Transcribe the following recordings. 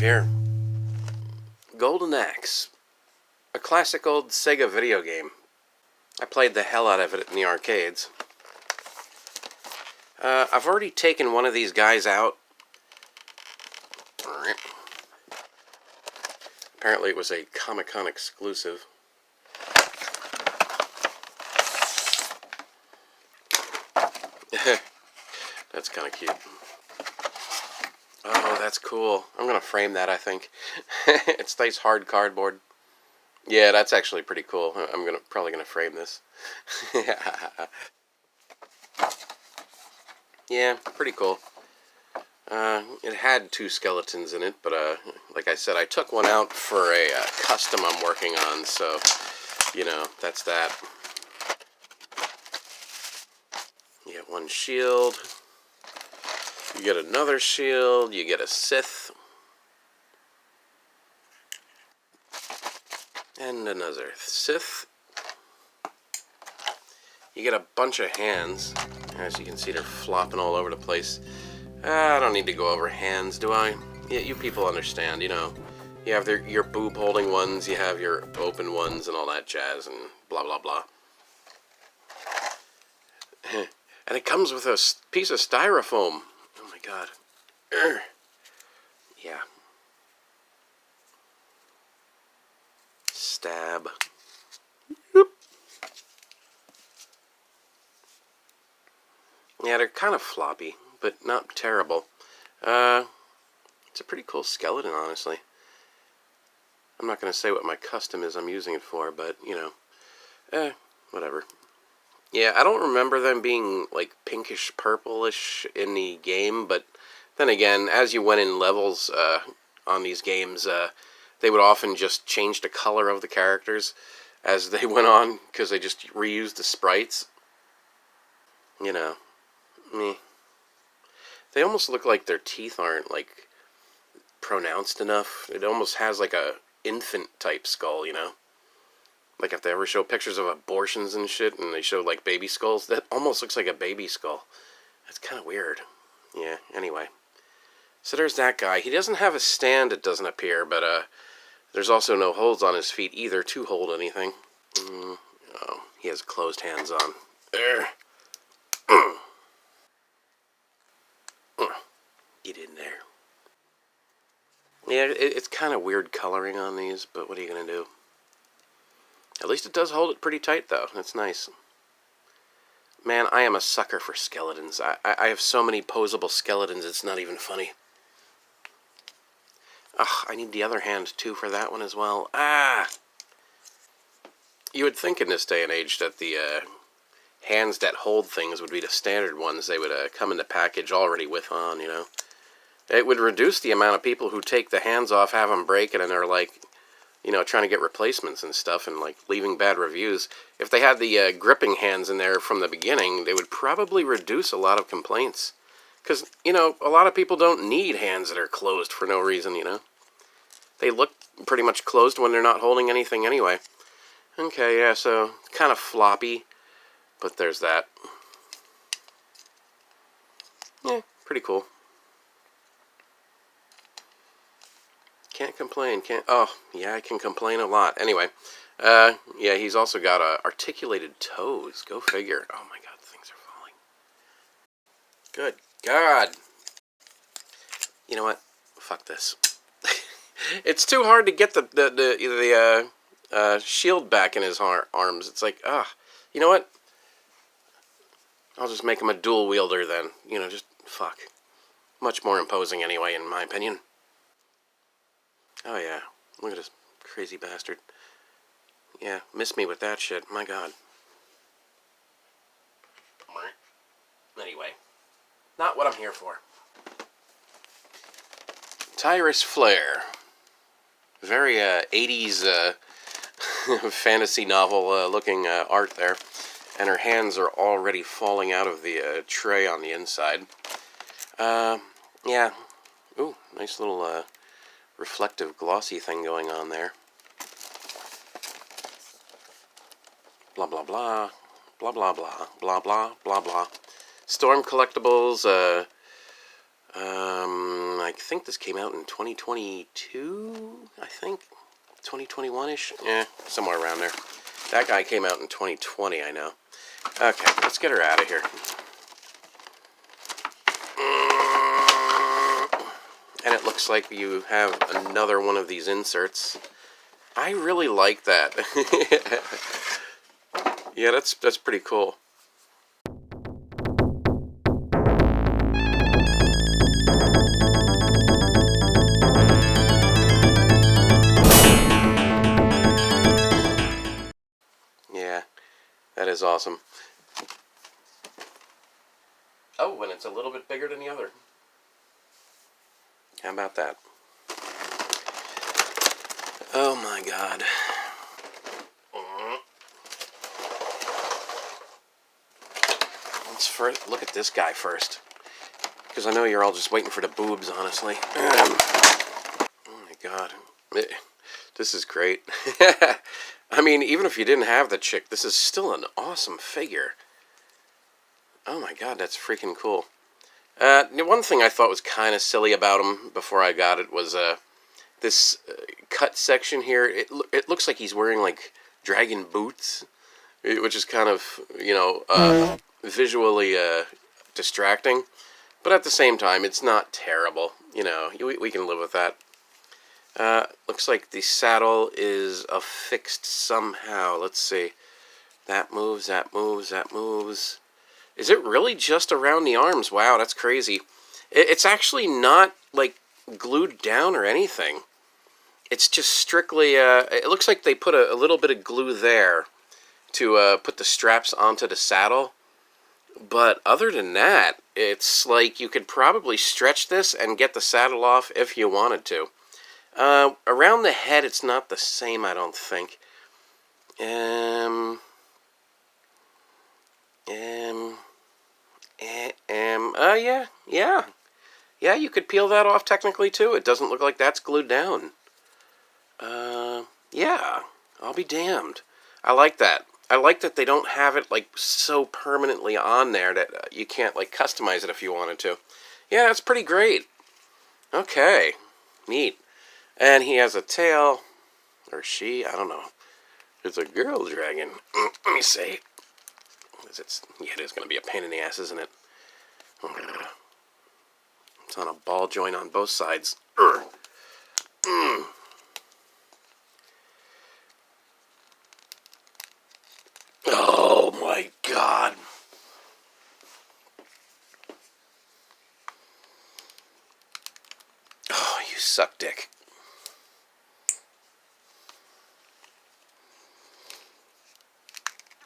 here? Golden Axe. A classic old Sega video game. I played the hell out of it in the arcades. I've already taken one of these guys out. Apparently it was a Comic-Con exclusive. That's kind of cute. Oh, that's cool. I'm going to frame that, I think. It's nice hard cardboard. Yeah, that's actually pretty cool. I'm probably going to frame this. Yeah, pretty cool. It had two skeletons in it, but like I said, I took one out for a custom I'm working on, so, you know, that's that. You get one shield. You get another shield. You get a Sith. And another Sith. You get a bunch of hands. As you can see, they're flopping all over the place. I don't need to go over hands, do I? Yeah, you people understand, you know. You have your boob-holding ones, you have your open ones, and all that jazz, and blah, blah, blah. And it comes with a piece of styrofoam. Oh, my God. Yeah. Stab. Whoop. Yeah, they're kind of floppy, but not terrible. It's a pretty cool skeleton, honestly. I'm not going to say what my custom is I'm using it for, but, you know, whatever. Yeah, I don't remember them being, like, pinkish purplish in the game, but then again, as you went in levels on these games, they would often just change the color of the characters as they went on, because they just reused the sprites. You know, meh. They almost look like their teeth aren't, like, pronounced enough. It almost has, like, a infant-type skull, you know? Like, if they ever show pictures of abortions and shit, and they show, like, baby skulls, that almost looks like a baby skull. That's kind of weird. Yeah, anyway. So there's that guy. He doesn't have a stand, it doesn't appear, but, there's also no holds on his feet either to hold anything. Oh, he has closed hands on. Get in there. Yeah, it's kind of weird coloring on these, but what are you going to do? At least it does hold it pretty tight, though. That's nice. Man, I am a sucker for skeletons. I have so many posable skeletons, it's not even funny. Ugh, I need the other hand, too, for that one as well. Ah! You would think in this day and age that the hands that hold things would be the standard ones they would come in the package already with on, you know. It would reduce the amount of people who take the hands off, have them break, and then are like, you know, trying to get replacements and stuff and, like, leaving bad reviews. If they had the gripping hands in there from the beginning, they would probably reduce a lot of complaints. Because, you know, a lot of people don't need hands that are closed for no reason, you know. They look pretty much closed when they're not holding anything anyway. Okay, yeah, so kind of floppy, but there's that. Yeah, pretty cool. Can't complain, oh, yeah, I can complain a lot. Anyway, yeah, he's also got articulated toes. Go figure. Oh my God, things are falling. Good God. You know what? Fuck this. It's too hard to get the shield back in his arms. It's like, you know what? I'll just make him a dual wielder then. You know, just fuck. Much more imposing anyway, in my opinion. Oh yeah, look at this crazy bastard. Yeah, miss me with that shit, my God. Anyway, not what I'm here for. Tyris Flare. Very 80s fantasy novel looking art there. And her hands are already falling out of the tray on the inside. Yeah. Ooh, nice little reflective glossy thing going on there. Blah blah blah. Blah blah blah. Blah blah blah blah. Storm Collectibles, I think this came out in 2022, I think. 2021-ish? Yeah, somewhere around there. That guy came out in 2020, I know. Okay, let's get her out of here. And it looks like you have another one of these inserts. I really like that. Yeah, that's pretty cool. Yeah, that is awesome. Oh, and it's a little bit bigger than the other. How about that? Oh my god. Let's first look at this guy first. Because I know you're all just waiting for the boobs, honestly. Oh my god. This is great. I mean, even if you didn't have the chick, this is still an awesome figure. Oh my god, that's freaking cool. One thing I thought was kind of silly about him before I got it was this cut section here. It looks like he's wearing like dragon boots, which is kind of, you know, visually distracting. But at the same time, it's not terrible. You know, we can live with that. Looks like the saddle is affixed somehow. Let's see. That moves, that moves, that moves. Is it really just around the arms? Wow, that's crazy. It's actually not, like, glued down or anything. It's just strictly, it looks like they put a little bit of glue there to put the straps onto the saddle. But other than that, it's like you could probably stretch this and get the saddle off if you wanted to. Around the head, it's not the same, I don't think. Yeah, you could peel that off technically too. It doesn't look like that's glued down. Yeah, I'll be damned. I like that. I like that they don't have it like so permanently on there that you can't like customize it if you wanted to. Yeah, that's pretty great. Okay, neat. And he has a tail, or she, I don't know. It's a girl dragon. Let me see. Yeah, it is going to be a pain in the ass, isn't it? It's on a ball joint on both sides. Oh my god. Oh, you suck dick.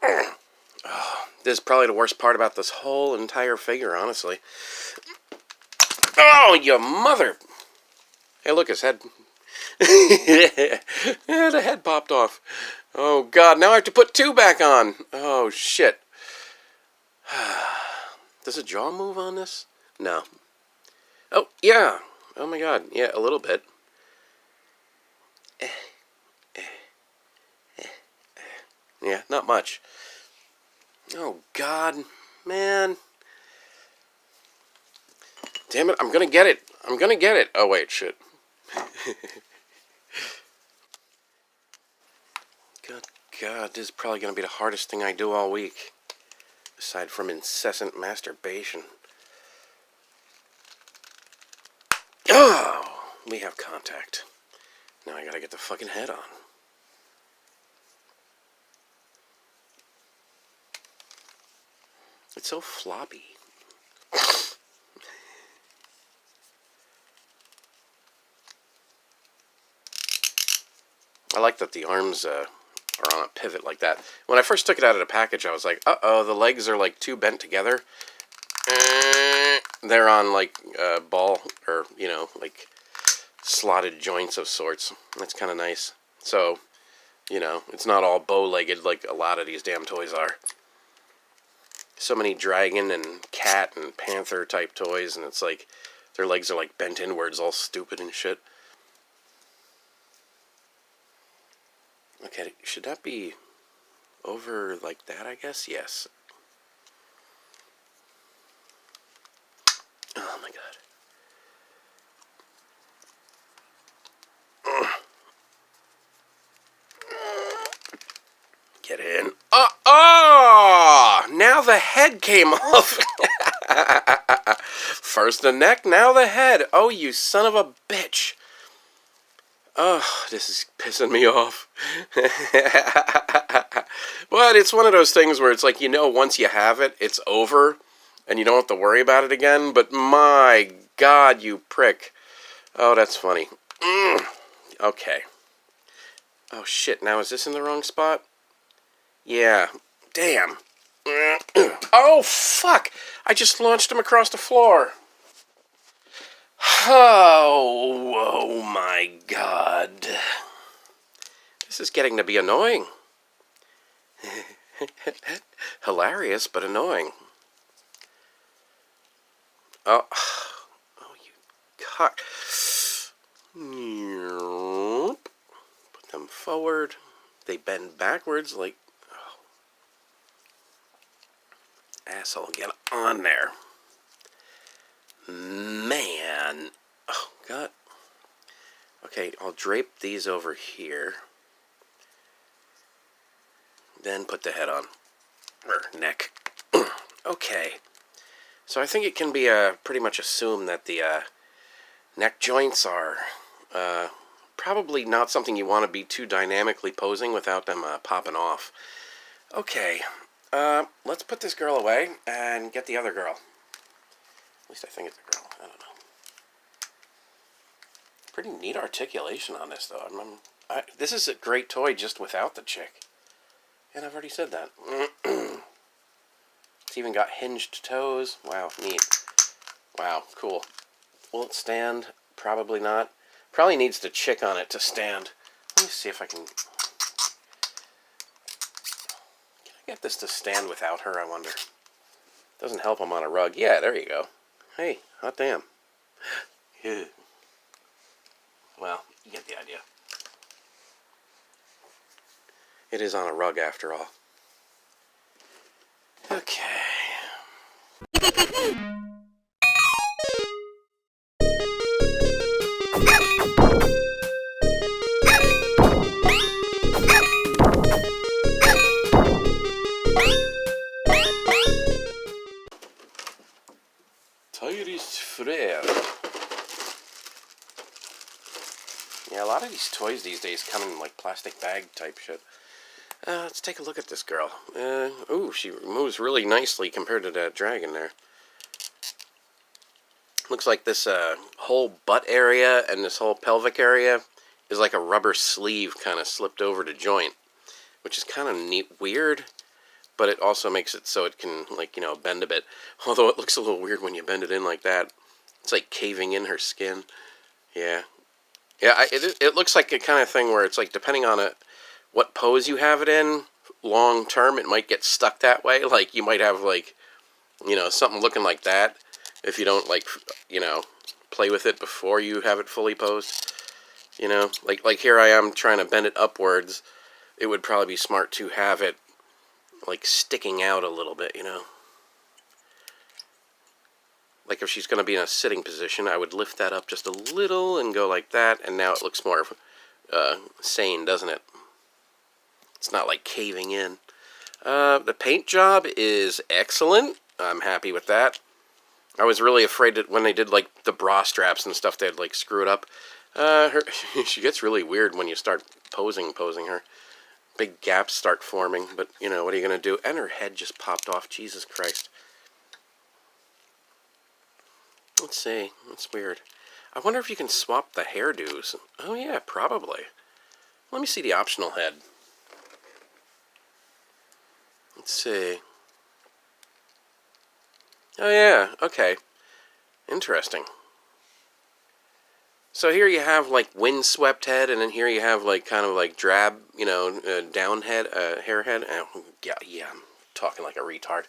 Oh, this is probably the worst part about this whole entire figure, honestly. Oh, you mother! Hey, look, his head. Yeah, the head popped off. Oh, God, now I have to put two back on. Oh, shit. Does a jaw move on this? No. Oh, yeah. Oh, my God. Yeah, a little bit. Yeah, not much. Oh, God. Man. Damn it, I'm gonna get it. I'm gonna get it. Oh, wait, shit. Good God, this is probably gonna be the hardest thing I do all week. Aside from incessant masturbation. Oh, we have contact. Now I gotta get the fucking head on. It's so floppy. I like that the arms are on a pivot like that. When I first took it out of the package, I was like, uh-oh, the legs are like too bent together. They're on like ball, or, you know, like slotted joints of sorts. That's kind of nice. So, you know, it's not all bow-legged like a lot of these damn toys are. So many dragon and cat and panther type toys, and it's like their legs are like bent inwards, all stupid and shit. Okay, should that be over like that, I guess? Yes. Oh my god. Oh! Now the head came off. First the neck, now the head. Oh, you son of a bitch. Oh, this is pissing me off. But it's one of those things where it's like, once you have it, it's over, and you don't have to worry about it again. But my God, you prick. Oh, that's funny. Okay. Oh, shit. Now, is this in the wrong spot? Yeah. Damn. Oh, fuck. I just launched him across the floor. Oh my God. This is getting to be annoying. Hilarious, but annoying. Oh, you cock. Put them forward. They bend backwards like... Oh. Asshole, get on there. Man. Oh, God. Okay, I'll drape these over here. Then put the head on. Or neck. Okay. So I think it can be pretty much assumed that the neck joints are probably not something you want to be too dynamically posing without them popping off. Okay. Let's put this girl away and get the other girl. At least I think it's a girl. I don't know. Pretty neat articulation on this, though. This is a great toy just without the chick. And I've already said that. It's even got hinged toes. Wow, neat. Wow, cool. Will it stand? Probably not. Probably needs the chick on it to stand. Let me see if I can... Can I get this to stand without her, I wonder? Doesn't help I'm on a rug. Yeah, there you go. Hey, hot damn. Yeah. Well, you get the idea. It is on a rug after all. Okay. Tyris Flare. Yeah, a lot of these toys these days come in like plastic bag type shit. Let's take a look at this girl. Ooh, she moves really nicely compared to that dragon there. Looks like this whole butt area and this whole pelvic area is like a rubber sleeve kind of slipped over to joint, which is kind of neat, weird, but it also makes it so it can, like, bend a bit. Although it looks a little weird when you bend it in like that. It's like caving in her skin. Yeah. Yeah, it looks like a kind of thing where it's like, depending on what pose you have it in, long term, it might get stuck that way. Like, you might have, like, something looking like that if you don't, like, play with it before you have it fully posed. Like here I am trying to bend it upwards. It would probably be smart to have it, like, sticking out a little bit, Like, if she's going to be in a sitting position, I would lift that up just a little and go like that, and now it looks more sane, doesn't it? It's not like caving in. The paint job is excellent. I'm happy with that. I was really afraid that when they did, like, the bra straps and stuff, they'd, like, screw it up. She gets really weird when you start posing her. Big gaps start forming, but, what are you going to do? And her head just popped off. Jesus Christ. Let's see. That's weird. I wonder if you can swap the hairdos. Oh, yeah, probably. Let me see the optional head. Let's see. Oh, yeah. Okay. Interesting. So here you have, like, windswept head, and then here you have, like, kind of, like, drab, down head, hair head. Yeah, I'm talking like a retard.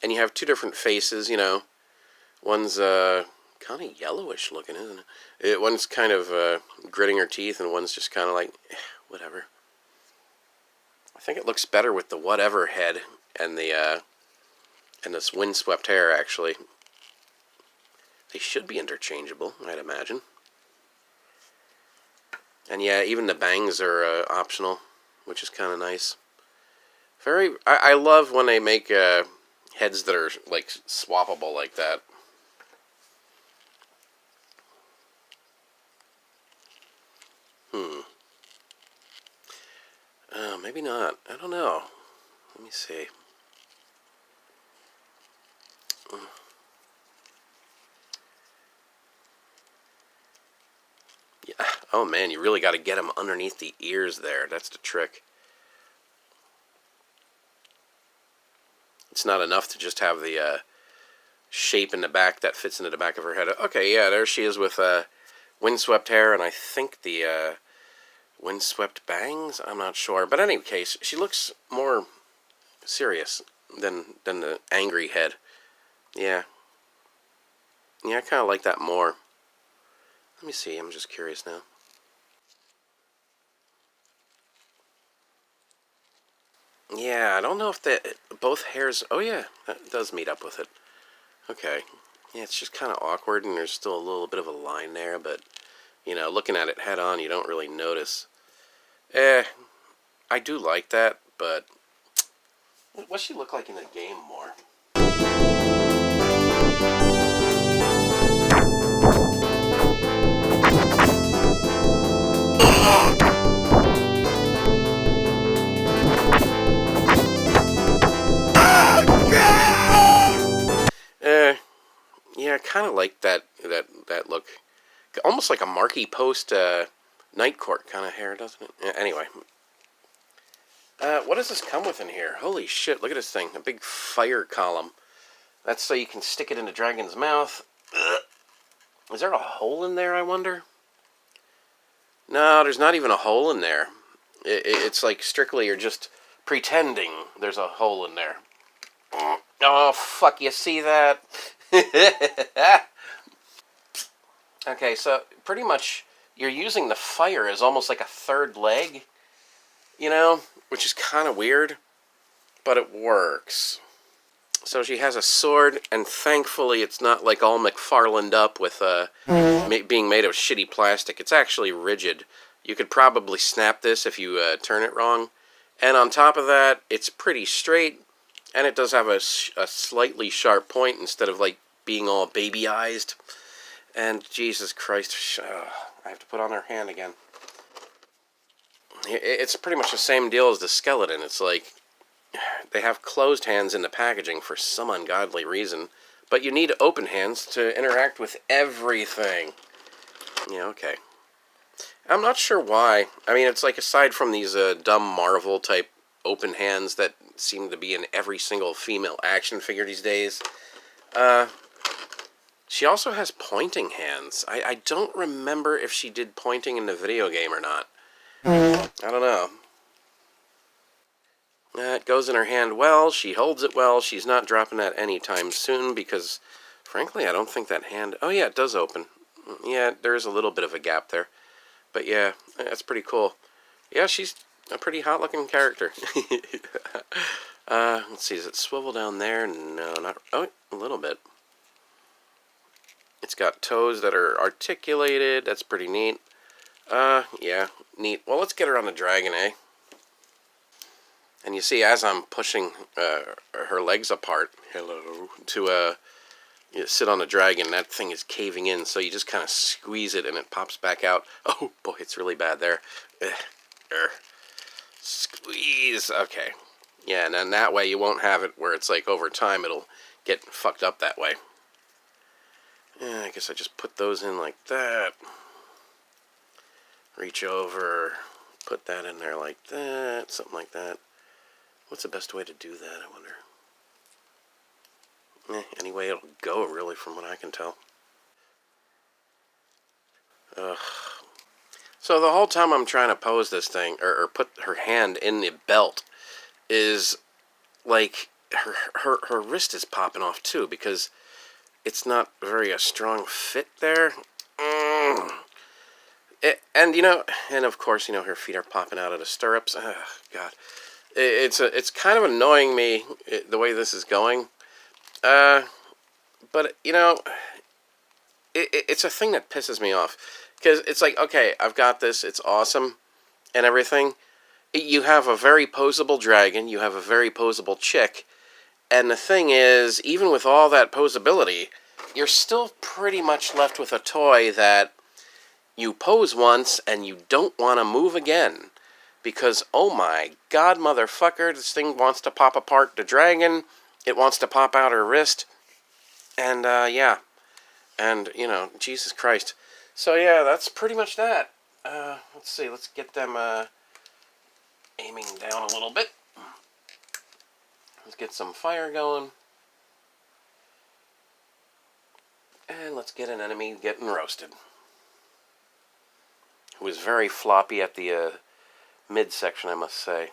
And you have two different faces, One's kind of yellowish looking, isn't it? One's kind of gritting her teeth, and one's just kind of like, whatever. I think it looks better with the whatever head and the and this windswept hair, actually. They should be interchangeable, I'd imagine. And yeah, even the bangs are optional, which is kind of nice. I love when they make heads that are like swappable like that. Maybe not. I don't know. Let me see. Yeah. Oh man, you really got to get them underneath the ears there. That's the trick. It's not enough to just have the shape in the back that fits into the back of her head. Okay, yeah, there she is with windswept hair, and I think the windswept bangs. I'm not sure, but in any case, she looks more serious than the angry head. Yeah, yeah, I kind of like that more. Let me see. I'm just curious now. Yeah, I don't know if both hairs. Oh yeah, that does meet up with it. Okay. Yeah, it's just kind of awkward, and there's still a little bit of a line there, but you know, looking at it head on, you don't really notice. I do like that, but what's she look like in the game more? Yeah, I kind of like that look. Almost like a Marky Post Night Court kind of hair, doesn't it? Yeah, anyway. What does this come with in here? Holy shit, look at this thing. A big fire column. That's so you can stick it in the dragon's mouth. Ugh. Is there a hole in there, I wonder? No, there's not even a hole in there. It's like strictly you're just pretending there's a hole in there. Oh, fuck, you see that? Okay, so pretty much you're using the fire as almost like a third leg, you know, which is kind of weird, but it works. So she has a sword, and thankfully it's not like all McFarlanded up with being made of shitty plastic. It's actually rigid. You could probably snap this if you turn it wrong. And on top of that, it's pretty straight, and it does have a slightly sharp point instead of like being all baby-eyed. And Jesus Christ, I have to put on her hand again. It's pretty much the same deal as the skeleton. It's like they have closed hands in the packaging for some ungodly reason, but you need open hands to interact with everything. Yeah, okay. I'm not sure why. I mean, it's like aside from these dumb Marvel type open hands that seem to be in every single female action figure these days, she also has pointing hands. I don't remember if she did pointing in the video game or not. I don't know. It goes in her hand well. She holds it well. She's not dropping that anytime soon because, frankly, I don't think that hand... Oh, yeah, it does open. Yeah, there is a little bit of a gap there. But, yeah, that's pretty cool. Yeah, she's a pretty hot-looking character. Let's see, does it swivel down there? No, not... Oh, a little bit. It's got toes that are articulated. That's pretty neat. Yeah, neat. Well, let's get her on the dragon, eh? And you see, as I'm pushing her legs apart, to sit on the dragon, that thing is caving in, so you just kind of squeeze it and it pops back out. Oh, boy, it's really bad there. Squeeze. Okay. Yeah, and then that way you won't have it where it's like over time it'll get fucked up that way. Yeah, I guess I just put those in like that. Reach over, put that in there like that, something like that. What's the best way to do that, I wonder? Any way it'll go, really, from what I can tell. Ugh. So the whole time I'm trying to pose this thing, or put her hand in the belt, is like her wrist is popping off too, because it's not very a strong fit there. And you know, and of course, you know, her feet are popping out of the stirrups. Oh, God. It's kind of annoying me the way this is going, but you know, it's a thing that pisses me off because it's like, okay, I've got this, it's awesome and everything, you have a very posable dragon, you have a very posable chick, and the thing is, even with all that posability, you're still pretty much left with a toy that you pose once and you don't want to move again. Because, oh my god, motherfucker, this thing wants to pop apart the dragon, it wants to pop out her wrist, and, yeah. And, you know, Jesus Christ. So, yeah, that's pretty much that. Let's see, let's get them, aiming down a little bit. Let's get some fire going. And let's get an enemy getting roasted. Who was very floppy at the, midsection, I must say.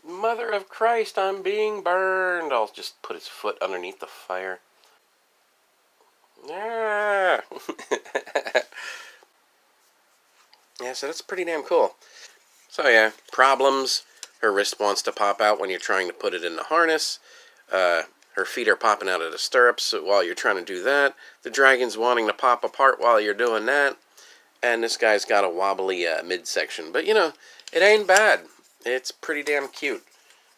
Mother of Christ, I'm being burned. I'll just put his foot underneath the fire. Yeah. Yeah, so that's pretty damn cool. So yeah, problems. Her wrist wants to pop out when you're trying to put it in the harness. Her feet are popping out of the stirrups while you're trying to do that. The dragon's wanting to pop apart while you're doing that. And this guy's got a wobbly midsection. But, you know, it ain't bad. It's pretty damn cute.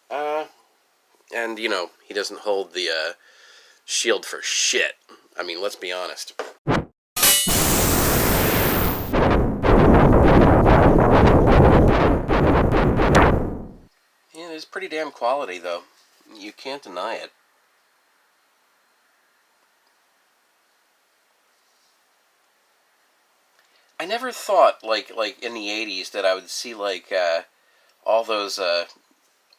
And, you know, he doesn't hold the shield for shit. I mean, let's be honest. Yeah, it's pretty damn quality, though. You can't deny it. I never thought, like in the 80s, that I would see, like, all those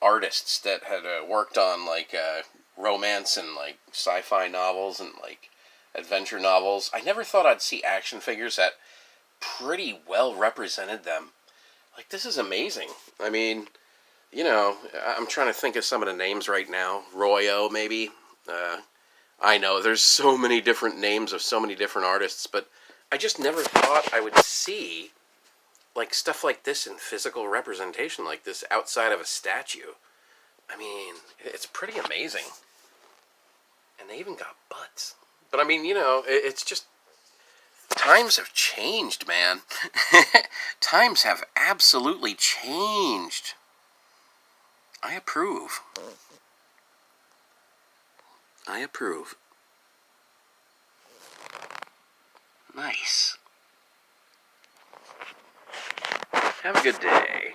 artists that had worked on, like, romance and, like, sci-fi novels and, like, adventure novels. I never thought I'd see action figures that pretty well represented them. Like, this is amazing. I mean, you know, I'm trying to think of some of the names right now. Royo, maybe. I know, there's so many different names of so many different artists, but I just never thought I would see, like, stuff like this in physical representation like this outside of a statue. I mean, it's pretty amazing. And they even got butts. But I mean, you know, it's just, times have changed, man. Times have absolutely changed. I approve. I approve. Nice. Have a good day.